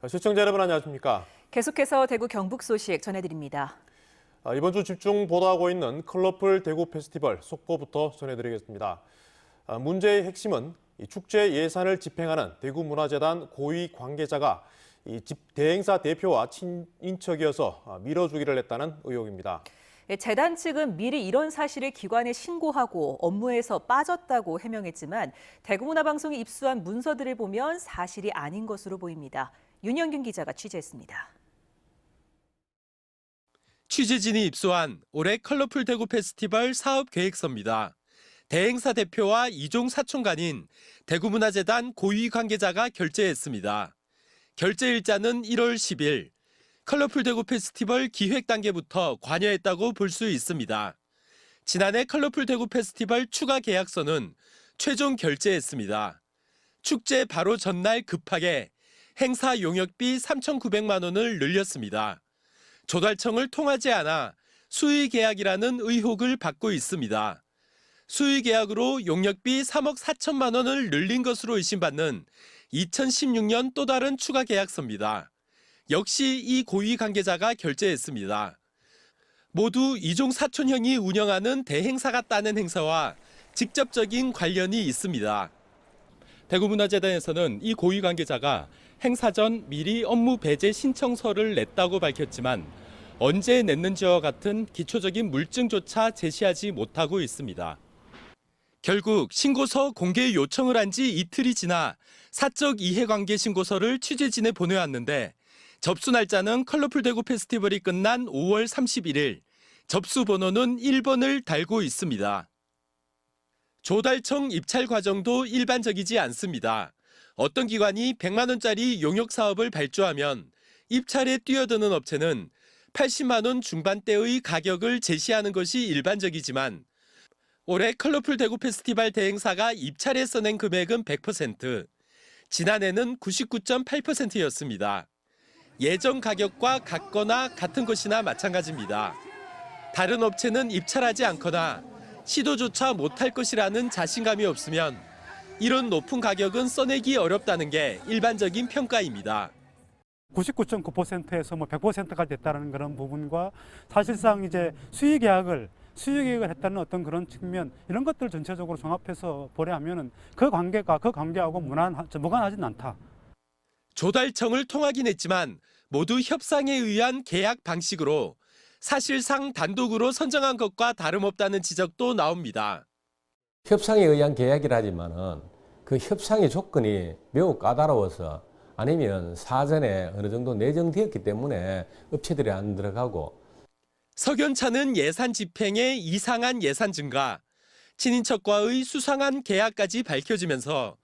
시청자 여러분 안녕하십니까? 계속해서 대구 경북 소식 전해드립니다. 이번 주 집중 보도하고 있는 컬러풀 대구 페스티벌 속보부터 전해드리겠습니다. 문제의 핵심은 축제 예산을 집행하는 대구문화재단 고위 관계자가 대행사 대표와 친인척이어서 밀어주기를 했다는 의혹입니다. 재단 측은 미리 이런 사실을 기관에 신고하고 업무에서 빠졌다고 해명했지만 대구문화방송이 입수한 문서들을 보면 사실이 아닌 것으로 보입니다. 윤영균 기자가 취재했습니다. 취재진이 입수한 올해 컬러풀 대구 페스티벌 사업 계획서입니다. 대행사 대표와 이종 사촌간인 대구문화재단 고위 관계자가 결재했습니다. 결재 일자는 1월 10일. 컬러풀 대구 페스티벌 기획 단계부터 관여했다고 볼 수 있습니다. 지난해 컬러풀 대구 페스티벌 추가 계약서는 최종 결재했습니다. 축제 바로 전날 급하게 행사 용역비 3,900만 원을 늘렸습니다. 조달청을 통하지 않아 수의 계약이라는 의혹을 받고 있습니다. 수의 계약으로 용역비 3억 4천만 원을 늘린 것으로 의심받는 2016년 또 다른 추가 계약서입니다. 역시 이 고위 관계자가 결재했습니다. 모두 이종 사촌형이 운영하는 대행사가 따낸 행사와 직접적인 관련이 있습니다. 대구문화재단에서는 이 고위 관계자가 행사 전 미리 업무 배제 신청서를 냈다고 밝혔지만 언제 냈는지와 같은 기초적인 물증조차 제시하지 못하고 있습니다. 결국 신고서 공개 요청을 한 지 이틀이 지나 사적 이해관계 신고서를 취재진에 보내왔는데 접수 날짜는 컬러풀 대구 페스티벌이 끝난 5월 31일, 접수 번호는 1번을 달고 있습니다. 조달청 입찰 과정도 일반적이지 않습니다. 어떤 기관이 100만 원짜리 용역 사업을 발주하면 입찰에 뛰어드는 업체는 80만 원 중반대의 가격을 제시하는 것이 일반적이지만 올해 컬러풀 대구 페스티벌 대행사가 입찰에 써낸 금액은 100%, 지난해는 99.8%였습니다. 예정 가격과 같거나 같은 것이나 마찬가지입니다. 다른 업체는 입찰하지 않거나 시도조차 못할 것이라는 자신감이 없으면 이런 높은 가격은 써내기 어렵다는 게 일반적인 평가입니다. 99.9%에서 100%까지 됐다는 그런 부분과 사실상 이제 수의 계약을 했다는 어떤 그런 측면 이런 것들 전체적으로 종합해서 보려하면은 그 관계하고 무관하진 않다. 조달청을 통하긴 했지만 모두 협상에 의한 계약 방식으로 사실상 단독으로 선정한 것과 다름없다는 지적도 나옵니다. 협상에 의한 계약이라지만은 그 협상의 조건이 매우 까다로워서 아니면 사전에 어느 정도 내정되었기 때문에 업체들이 안 들어가고 석연찮은 예산 집행에 이상한 예산 증가, 친인척과의 수상한 계약까지 밝혀지면서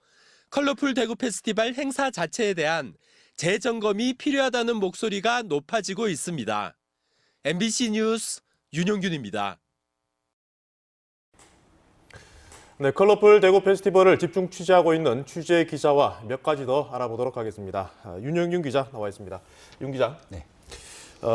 컬러풀 대구 페스티벌 행사 자체에 대한 재점검이 필요하다는 목소리가 높아지고 있습니다. MBC 뉴스 윤용균입니다. 네, 컬러풀 대구 페스티벌을 집중 취재하고 있는 취재 기자와 몇 가지 더 알아보도록 하겠습니다. 윤영균 기자 나와 있습니다. 윤 기자. 네.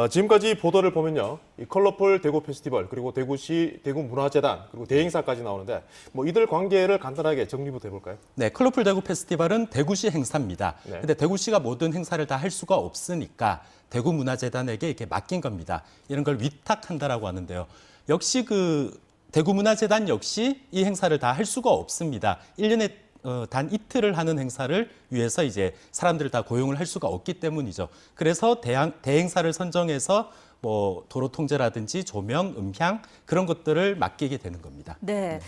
지금까지 보도를 보면요, 이 컬러풀 대구 페스티벌 그리고 대구시 대구문화재단 그리고 대행사까지 나오는데 이들 관계를 간단하게 정리부터 해볼까요? 네, 컬러풀 대구 페스티벌은 대구시 행사입니다. 네. 근데 대구시가 모든 행사를 다 할 수가 없으니까 대구문화재단에게 이렇게 맡긴 겁니다. 이런 걸 위탁한다라고 하는데요. 역시 대구문화재단 역시 이 행사를 다 할 수가 없습니다. 1년에 단 이틀을 하는 행사를 위해서 이제 사람들을 다 고용을 할 수가 없기 때문이죠. 그래서 대행사를 선정해서 도로 통제라든지 조명, 음향 그런 것들을 맡기게 되는 겁니다. 네.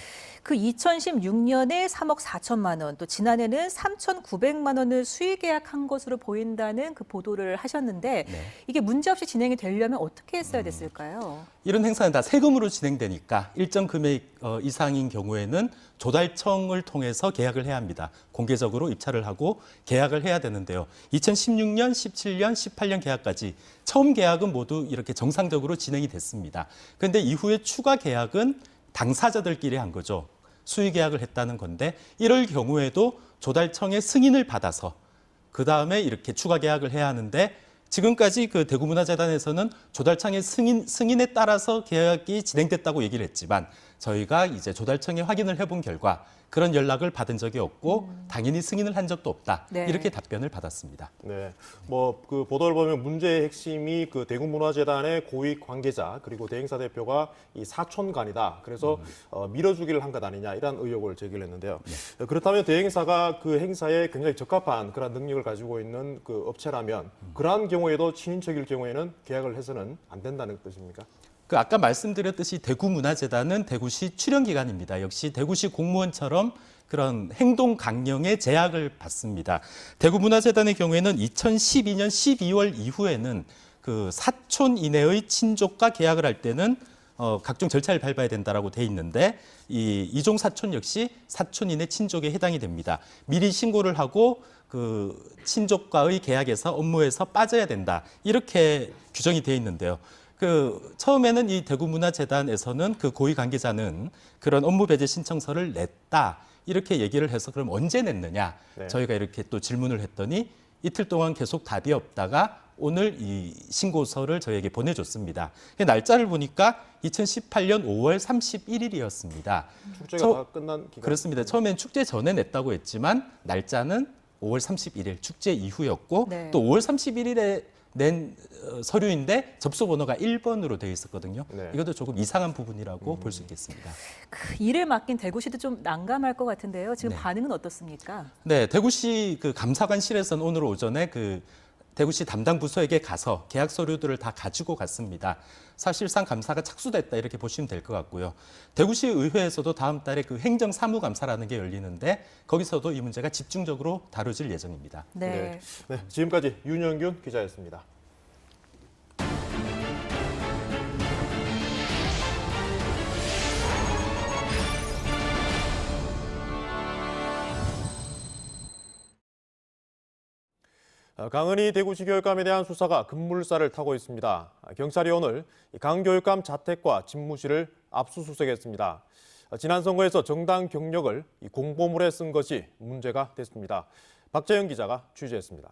그 2016년에 3억 4천만 원, 또 지난해는 3,900만 원을 수의 계약한 것으로 보인다는 그 보도를 하셨는데 네. 이게 문제없이 진행이 되려면 어떻게 했어야 됐을까요? 이런 행사는 다 세금으로 진행되니까 일정 금액 이상인 경우에는 조달청을 통해서 계약을 해야 합니다. 공개적으로 입찰을 하고 계약을 해야 되는데요. 2016년, 17년, 18년 계약까지 처음 계약은 모두 이렇게 정상적으로 진행이 됐습니다. 그런데 이후에 추가 계약은 당사자들끼리 한 거죠. 수의 계약을 했다는 건데 이럴 경우에도 조달청의 승인을 받아서 그다음에 이렇게 추가 계약을 해야 하는데 지금까지 그 대구문화재단에서는 조달청의 승인에 따라서 계약이 진행됐다고 얘기를 했지만 저희가 이제 조달청에 확인을 해본 결과 그런 연락을 받은 적이 없고 당연히 승인을 한 적도 없다. 네. 이렇게 답변을 받았습니다. 네, 뭐 그 보도를 보면 문제의 핵심이 그 대구문화재단의 고위 관계자 그리고 대행사 대표가 이 사촌간이다. 그래서 밀어주기를 한 것 아니냐 이런 의혹을 제기를 했는데요. 그렇다면 대행사가 그 행사에 굉장히 적합한 그런 능력을 가지고 있는 그 업체라면 그러한 경우에도 친인척일 경우에는 계약을 해서는 안 된다는 뜻입니까? 그 아까 말씀드렸듯이 대구문화재단은 대구시 출연기관입니다. 역시 대구시 공무원처럼 그런 행동 강령의 제약을 받습니다. 대구문화재단의 경우에는 2012년 12월 이후에는 그 사촌 이내의 친족과 계약을 할 때는 각종 절차를 밟아야 된다라고 돼 있는데 이 이종 사촌 역시 사촌 이내 친족에 해당이 됩니다. 미리 신고를 하고 그 친족과의 계약에서 업무에서 빠져야 된다. 이렇게 규정이 돼 있는데요. 그 처음에는 이 대구문화재단에서는 그 고위 관계자는 그런 업무 배제 신청서를 냈다 이렇게 얘기를 해서 그럼 언제 냈느냐 네. 저희가 이렇게 또 질문을 했더니 이틀 동안 계속 답이 없다가 오늘 이 신고서를 저희에게 보내줬습니다. 날짜를 보니까 2018년 5월 31일이었습니다. 축제가 다 끝난 기간. 그렇습니다. 처음엔 축제 전에 냈다고 했지만 날짜는 5월 31일 축제 이후였고 네. 또 5월 31일에 낸 서류인데 접수 번호가 1번으로 되어 있었거든요. 네. 이것도 조금 이상한 부분이라고 볼 수 있겠습니다. 그 일을 맡긴 대구시도 좀 난감할 것 같은데요. 지금 네. 반응은 어떻습니까? 네, 대구시 그 감사관실에서는 오늘 오전에 그 대구시 담당 부서에게 가서 계약 서류들을 다 가지고 갔습니다. 사실상 감사가 착수됐다 이렇게 보시면 될 것 같고요. 대구시 의회에서도 다음 달에 그 행정사무감사라는 게 열리는데 거기서도 이 문제가 집중적으로 다뤄질 예정입니다. 네. 네, 지금까지 윤영균 기자였습니다. 강은희 대구시 교육감에 대한 수사가 급물살을 타고 있습니다. 경찰이 오늘 강 교육감 자택과 집무실을 압수수색했습니다. 지난 선거에서 정당 경력을 공보물에 쓴 것이 문제가 됐습니다. 박재영 기자가 취재했습니다.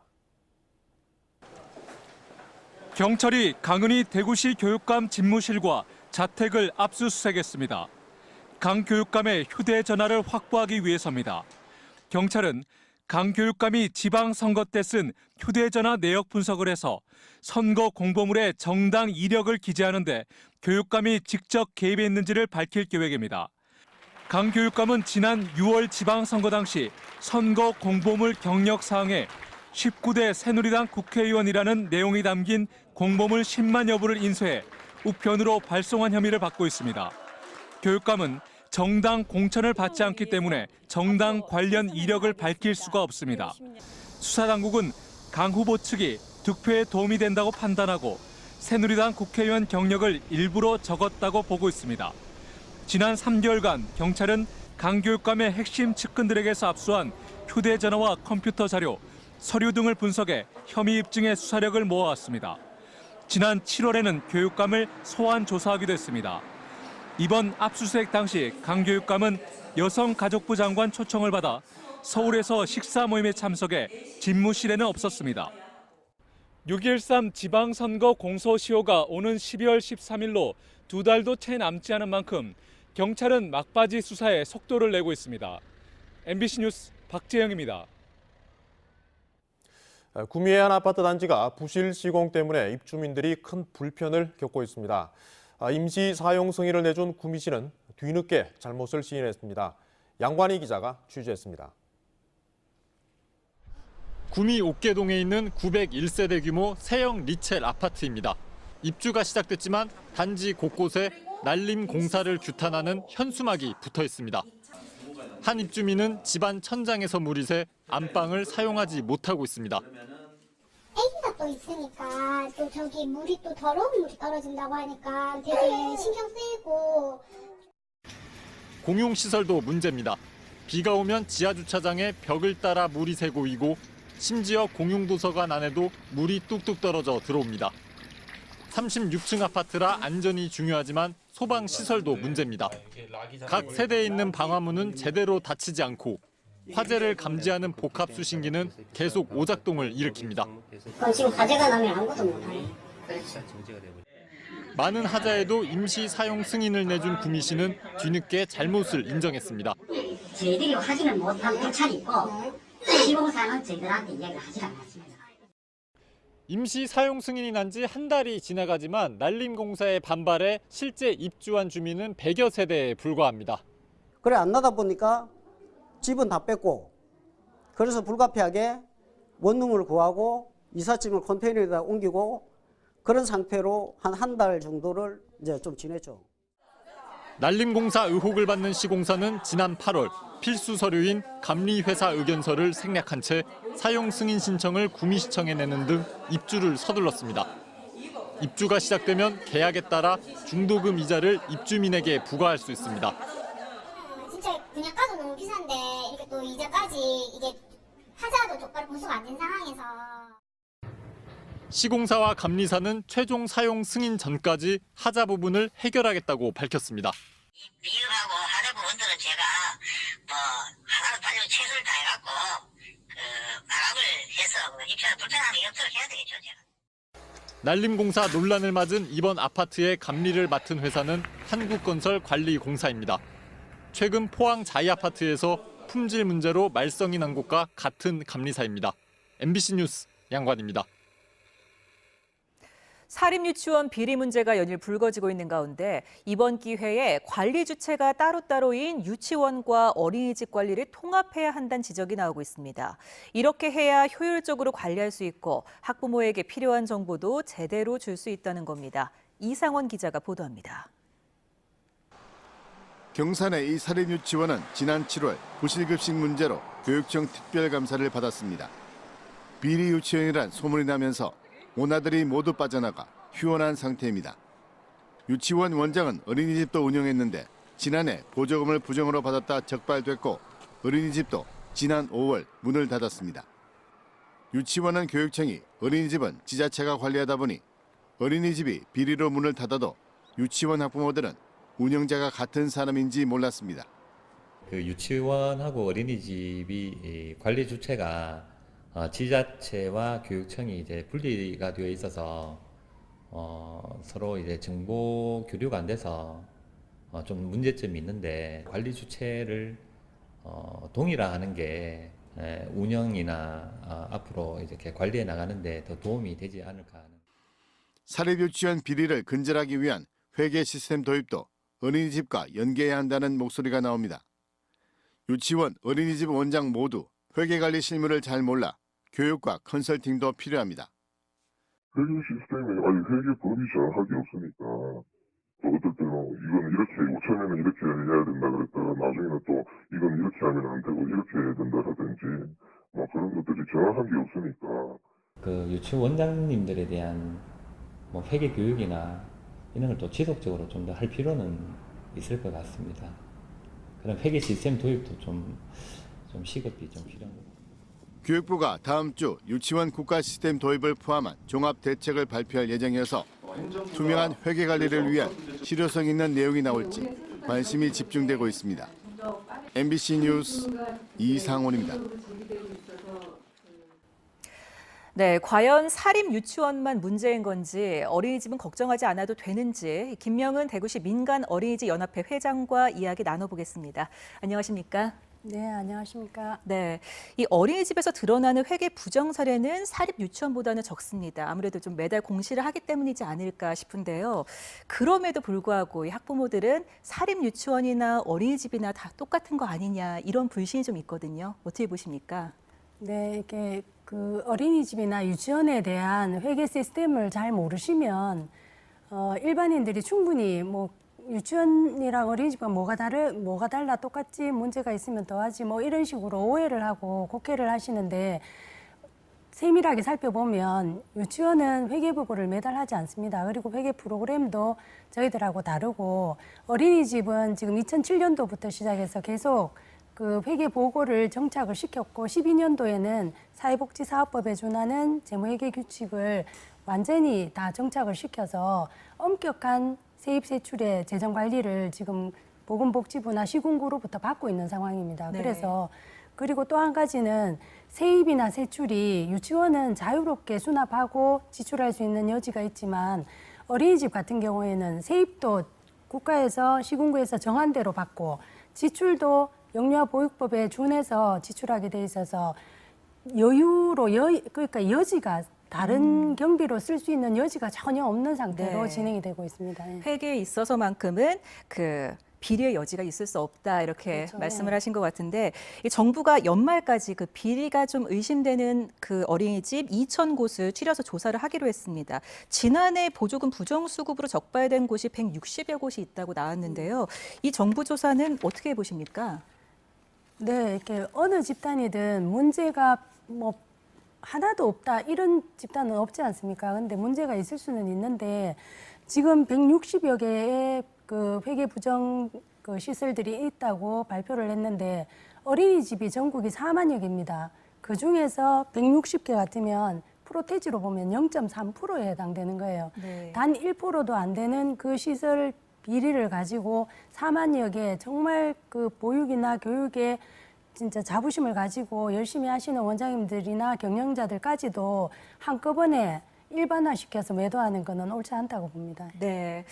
경찰이 강은희 대구시 교육감 집무실과 자택을 압수수색했습니다. 강 교육감의 휴대전화를 확보하기 위해서입니다. 경찰은 강 교육감이 지방선거 때 쓴 휴대전화 내역 분석을 해서 선거 공보물에 정당 이력을 기재하는데 교육감이 직접 개입했는지를 밝힐 계획입니다. 강 교육감은 지난 6월 지방선거 당시 선거 공보물 경력 사항에 19대 새누리당 국회의원이라는 내용이 담긴 공보물 10만 여부를 인쇄해 우편으로 발송한 혐의를 받고 있습니다. 교육감은 정당 공천을 받지 않기 때문에 정당 관련 이력을 밝힐 수가 없습니다. 수사당국은 강 후보 측이 득표에 도움이 된다고 판단하고 새누리당 국회의원 경력을 일부러 적었다고 보고 있습니다. 지난 3개월간 경찰은 강 교육감의 핵심 측근들에게서 압수한 휴대전화와 컴퓨터 자료, 서류 등을 분석해 혐의 입증에 수사력을 모아왔습니다. 지난 7월에는 교육감을 소환 조사하기도 했습니다. 이번 압수수색 당시 강 교육감은 여성가족부 장관 초청을 받아 서울에서 식사 모임에 참석해 집무실에는 없었습니다. 6.13 지방선거 공소시효가 오는 12월 13일로 2달도 채 남지 않은 만큼 경찰은 막바지 수사에 속도를 내고 있습니다. MBC 뉴스 박재영입니다. 구미의 한 아파트 단지가 부실 시공 때문에 입주민들이 큰 불편을 겪고 있습니다. 임시 사용 승인을 내준 구미시는 뒤늦게 잘못을 시인했습니다. 양관희 기자가 취재했습니다. 구미 옥계동에 있는 901세대 규모 세형 리첼 아파트입니다. 입주가 시작됐지만 단지 곳곳에 날림 공사를 규탄하는 현수막이 붙어 있습니다. 한 입주민은 집안 천장에서 물이 새 안방을 사용하지 못하고 있습니다. 애기가 또 있으니까 또 저기 물이 또 더러운 물이 떨어진다고 하니까 되게 신경 쓰이고. 공용시설도 문제입니다. 비가 오면 지하주차장에 벽을 따라 물이 새고이고 심지어 공용도서관 안에도 물이 뚝뚝 떨어져 들어옵니다. 36층 아파트라 안전이 중요하지만 소방시설도 문제입니다. 각 세대에 있는 방화문은 제대로 닫히지 않고 화재를 감지하는 복합 수신기는 계속 오작동을 일으킵니다. 지금 화재가 나면 아무것도 못하네. 많은 하자에도 임시 사용 승인을 내준 구미시는 뒤늦게 잘못을 인정했습니다. 저희들이 하지는 못한 불찰이 있고 시공사는 저희들한테 이야기를 하지 않았습니다. 임시 사용 승인이 난 지 한 달이 지나가지만 난림공사의 반발에 실제 입주한 주민은 100여 세대에 불과합니다. 그래 안 나다 보니까 집은 다 뺐고 그래서 불가피하게 원룸을 구하고 이삿짐을 컨테이너에다 옮기고 그런 상태로 한 달 정도를 이제 좀 지냈죠. 난림공사 의혹을 받는 시공사는 지난 8월 필수 서류인 감리회사 의견서를 생략한 채 사용 승인 신청을 구미시청에 내는 등 입주를 서둘렀습니다. 입주가 시작되면 계약에 따라 중도금 이자를 입주민에게 부과할 수 있습니다. 진짜 분양가도 너무 비싼데 이렇게 또 이자까지 이게 하자도 똑바로 보수가 안 된 상황에서 시공사와 감리사는 최종 사용 승인 전까지 하자 부분을 해결하겠다고 밝혔습니다. 미흡하고 하자 부분들은 제가 하나로 따지고 최선을 다해갖고 마감을 해서 입찰을 불편함이 없도록 해야 되겠죠, 제가. 난림공사 논란을 맞은 이번 아파트의 감리를 맡은 회사는 한국건설관리공사입니다. 최근 포항 자이아파트에서 품질 문제로 말썽이 난 곳과 같은 감리사입니다. MBC 뉴스 양관입니다. 사립유치원 비리 문제가 연일 불거지고 있는 가운데 이번 기회에 관리 주체가 따로따로인 유치원과 어린이집 관리를 통합해야 한다는 지적이 나오고 있습니다. 이렇게 해야 효율적으로 관리할 수 있고 학부모에게 필요한 정보도 제대로 줄 수 있다는 겁니다. 이상원 기자가 보도합니다. 경산의 이 사립유치원은 지난 7월 부실급식 문제로 교육청 특별감사를 받았습니다. 비리 유치원이란 소문이 나면서 오나들이 모두 빠져나가 휴원한 상태입니다. 유치원 원장은 어린이집도 운영했는데 지난해 보조금을 부정으로 받았다 적발됐고 어린이집도 지난 5월 문을 닫았습니다. 유치원은 교육청이, 어린이집은 지자체가 관리하다 보니 어린이집이 비리로 문을 닫아도 유치원 학부모들은 운영자가 같은 사람인지 몰랐습니다. 그 유치원하고 어린이집이 관리 주체가 지자체와 교육청이 이제 분리가 되어 있어서 서로 이제 정보 교류가 안 돼서 좀 문제점이 있는데 관리 주체를 동일화하는 게 운영이나 앞으로 이렇게 관리해 나가는데 더 도움이 되지 않을까 하는. 사립유치원 비리를 근절하기 위한 회계 시스템 도입도 어린이집과 연계해야 한다는 목소리가 나옵니다. 유치원, 어린이집 원장 모두 회계관리 실무를 잘 몰라 교육과 컨설팅도 필요합니다. 회계 시스템이 회계법이 정확하게 없으니까 또 어떨 때는 이건 이렇게 처음에는 이렇게 해야 된다 그랬다가 나중에는 또 이건 이렇게 하면 안 되고 이렇게 해야 된다 하든지 그런 것들이 정확한 게 없으니까. 그 유치원 원장님들에 대한 회계 교육이나 이런 걸 또 지속적으로 좀 더 할 필요는 있을 것 같습니다. 그런 회계 시스템 도입도 좀 시급히 좀 필요한 것 같아요. 교육부가 다음 주 유치원 국가 시스템 도입을 포함한 종합 대책을 발표할 예정이어서 투명한 회계 관리를 위한 실효성 있는 내용이 나올지 관심이 집중되고 있습니다. MBC 뉴스 이상원입니다. 네, 과연 사립 유치원만 문제인 건지 어린이집은 걱정하지 않아도 되는지 김명은 대구시 민간어린이집연합회 회장과 이야기 나눠보겠습니다. 안녕하십니까? 네, 안녕하십니까? 네, 이 어린이집에서 드러나는 회계 부정 사례는 사립 유치원보다는 적습니다. 아무래도 좀 매달 공시를 하기 때문이지 않을까 싶은데요. 그럼에도 불구하고 이 학부모들은 사립 유치원이나 어린이집이나 다 똑같은 거 아니냐 이런 불신이 좀 있거든요. 어떻게 보십니까? 네, 이게 그 어린이집이나 유치원에 대한 회계 시스템을 잘 모르시면 일반인들이 충분히 유치원이랑 어린이집과 뭐가 달라 똑같지 문제가 있으면 더하지 이런 식으로 오해를 하고 곡해를 하시는데 세밀하게 살펴보면 유치원은 회계보고를 매달 하지 않습니다. 그리고 회계 프로그램도 저희들하고 다르고 어린이집은 지금 2007년도부터 시작해서 계속 그 회계 보고를 정착을 시켰고 12년도에는 사회복지사업법에 준하는 재무회계 규칙을 완전히 다 정착을 시켜서 엄격한 세입 세출의 재정 관리를 지금 보건복지부나 시군구로부터 받고 있는 상황입니다. 네. 그래서 그리고 또 한 가지는 세입이나 세출이 유치원은 자유롭게 수납하고 지출할 수 있는 여지가 있지만 어린이집 같은 경우에는 세입도 국가에서 시군구에서 정한 대로 받고 지출도 영유아 보육법에 준해서 지출하게 돼 있어서 그러니까 여지가 다른 경비로 쓸 수 있는 여지가 전혀 없는 상태로 네. 진행이 되고 있습니다. 회계에 있어서만큼은 그 비리의 여지가 있을 수 없다 이렇게 그렇죠. 말씀을 하신 것 같은데 이 정부가 연말까지 그 비리가 좀 의심되는 그 어린이집 2,000곳을 추려서 조사를 하기로 했습니다. 지난해 보조금 부정수급으로 적발된 곳이 160여 곳이 있다고 나왔는데요. 이 정부 조사는 어떻게 보십니까? 네, 이렇게 어느 집단이든 문제가 뭐 하나도 없다 이런 집단은 없지 않습니까? 근데 문제가 있을 수는 있는데 지금 160여 개의 그 회계 부정 그 시설들이 있다고 발표를 했는데 어린이집이 전국이 4만여 개입니다. 그 중에서 160개 같으면 프로테지로 보면 0.3%에 해당되는 거예요. 네. 단 1%도 안 되는 그 시설 비리를 가지고 4만여 개 정말 그 보육이나 교육에 진짜 자부심을 가지고 열심히 하시는 원장님들이나 경영자들까지도 한꺼번에 일반화시켜서 매도하는 것은 옳지 않다고 봅니다. 네.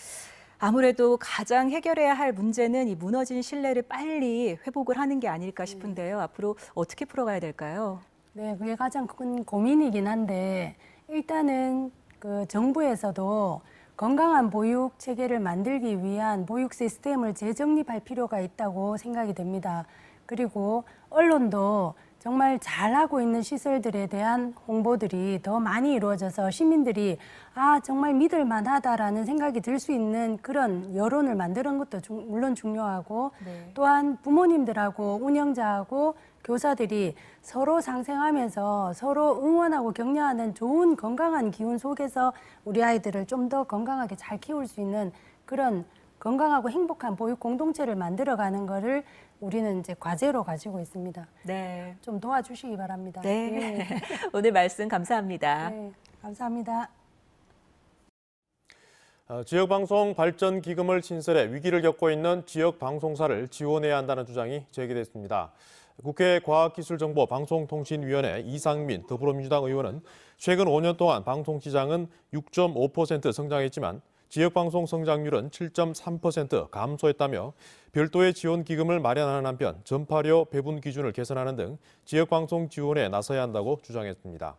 아무래도 가장 해결해야 할 문제는 이 무너진 신뢰를 빨리 회복을 하는 게 아닐까 싶은데요. 앞으로 어떻게 풀어가야 될까요? 네, 그게 가장 큰 고민이긴 한데 일단은 그 정부에서도 건강한 보육 체계를 만들기 위한 보육 시스템을 재정립할 필요가 있다고 생각이 됩니다. 그리고 언론도 정말 잘하고 있는 시설들에 대한 홍보들이 더 많이 이루어져서 시민들이 정말 믿을 만하다라는 생각이 들 수 있는 그런 여론을 만드는 것도 물론 중요하고 네. 또한 부모님들하고 운영자하고 교사들이 서로 상생하면서 서로 응원하고 격려하는 좋은 건강한 기운 속에서 우리 아이들을 좀 더 건강하게 잘 키울 수 있는 그런 건강하고 행복한 보육 공동체를 만들어가는 거를 우리는 이제 과제로 가지고 있습니다. 네. 좀 도와주시기 바랍니다. 네. 오늘 말씀 감사합니다. 네, 감사합니다. 지역방송 발전기금을 신설해 위기를 겪고 있는 지역방송사를 지원해야 한다는 주장이 제기됐습니다. 국회 과학기술정보방송통신위원회 이상민 더불어민주당 의원은 최근 5년 동안 방송시장은 6.5% 성장했지만 지역방송 성장률은 7.3% 감소했다며 별도의 지원 기금을 마련하는 한편 전파료 배분 기준을 개선하는 등 지역방송 지원에 나서야 한다고 주장했습니다.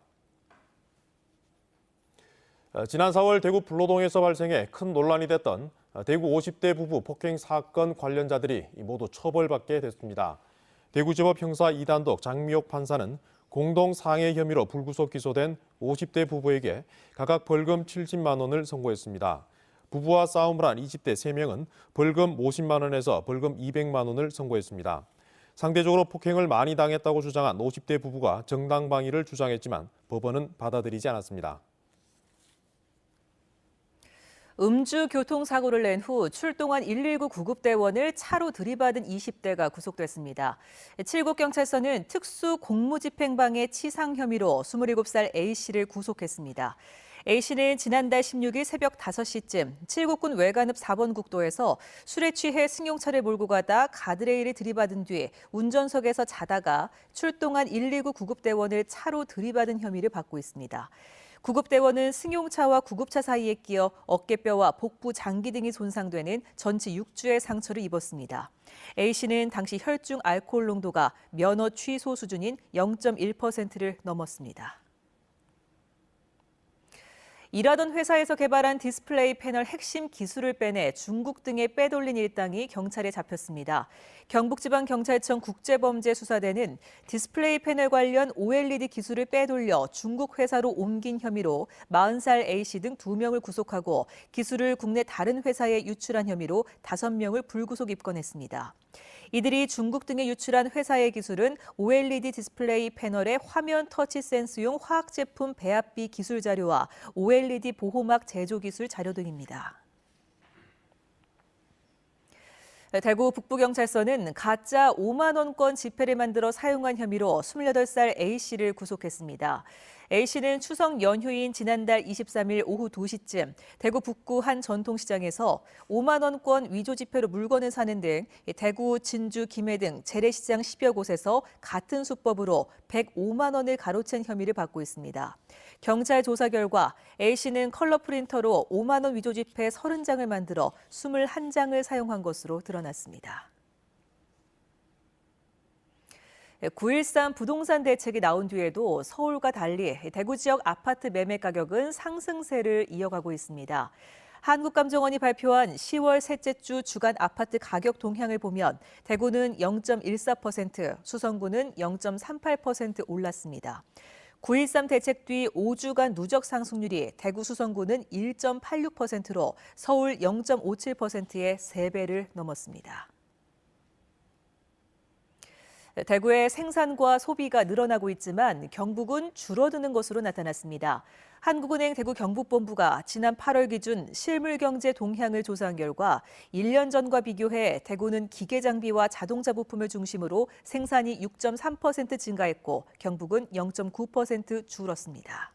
지난 4월 대구 불로동에서 발생해 큰 논란이 됐던 대구 50대 부부 폭행 사건 관련자들이 모두 처벌받게 됐습니다. 대구지법 형사 2단독 장미옥 판사는 공동 상해 혐의로 불구속 기소된 50대 부부에게 각각 벌금 70만 원을 선고했습니다. 부부와 싸움을 한 20대 3명은 벌금 50만 원에서 벌금 200만 원을 선고했습니다. 상대적으로 폭행을 많이 당했다고 주장한 50대 부부가 정당방위를 주장했지만 법원은 받아들이지 않았습니다. 음주 교통사고를 낸 후 출동한 119 구급대원을 차로 들이받은 20대가 구속됐습니다. 칠곡경찰서는 특수 공무집행방해 치상 혐의로 27살 A씨를 구속했습니다. A씨는 지난달 16일 새벽 5시쯤 칠곡군 외관읍 4번 국도에서 술에 취해 승용차를 몰고 가다 가드레일을 들이받은 뒤 운전석에서 자다가 출동한 119 구급대원을 차로 들이받은 혐의를 받고 있습니다. 구급대원은 승용차와 구급차 사이에 끼어 어깨뼈와 복부 장기 등이 손상되는 전치 6주의 상처를 입었습니다. A씨는 당시 혈중 알코올 농도가 면허 취소 수준인 0.1%를 넘었습니다. 일하던 회사에서 개발한 디스플레이 패널 핵심 기술을 빼내 중국 등에 빼돌린 일당이 경찰에 잡혔습니다. 경북지방경찰청 국제범죄수사대는 디스플레이 패널 관련 OLED 기술을 빼돌려 중국 회사로 옮긴 혐의로 40살 A씨 등 2명을 구속하고 기술을 국내 다른 회사에 유출한 혐의로 5명을 불구속 입건했습니다. 이들이 중국 등에 유출한 회사의 기술은 OLED 디스플레이 패널의 화면 터치 센스용 화학 제품 배합비 기술 자료와 OLED 보호막 제조 기술 자료 등입니다. 대구 북부경찰서는 가짜 5만 원권 지폐를 만들어 사용한 혐의로 28살 A씨를 구속했습니다. A씨는 추석 연휴인 지난달 23일 오후 2시쯤 대구 북구 한 전통시장에서 5만 원권 위조 지폐로 물건을 사는 등 대구, 진주, 김해 등 재래시장 10여 곳에서 같은 수법으로 105만 원을 가로챈 혐의를 받고 있습니다. 경찰 조사 결과 A씨는 컬러 프린터로 5만 원 위조 지폐 30장을 만들어 21장을 사용한 것으로 드러났습니다. 9.13 부동산 대책이 나온 뒤에도 서울과 달리 대구 지역 아파트 매매 가격은 상승세를 이어가고 있습니다. 한국감정원이 발표한 10월 셋째 주 주간 아파트 가격 동향을 보면 대구는 0.14%, 수성구는 0.38% 올랐습니다. 9.13 대책 뒤 5주간 누적 상승률이 대구 수성구는 1.86%로 서울 0.57%의 3배를 넘었습니다. 대구의 생산과 소비가 늘어나고 있지만 경북은 줄어드는 것으로 나타났습니다. 한국은행 대구 경북본부가 지난 8월 기준 실물 경제 동향을 조사한 결과 1년 전과 비교해 대구는 기계 장비와 자동차 부품을 중심으로 생산이 6.3% 증가했고 경북은 0.9% 줄었습니다.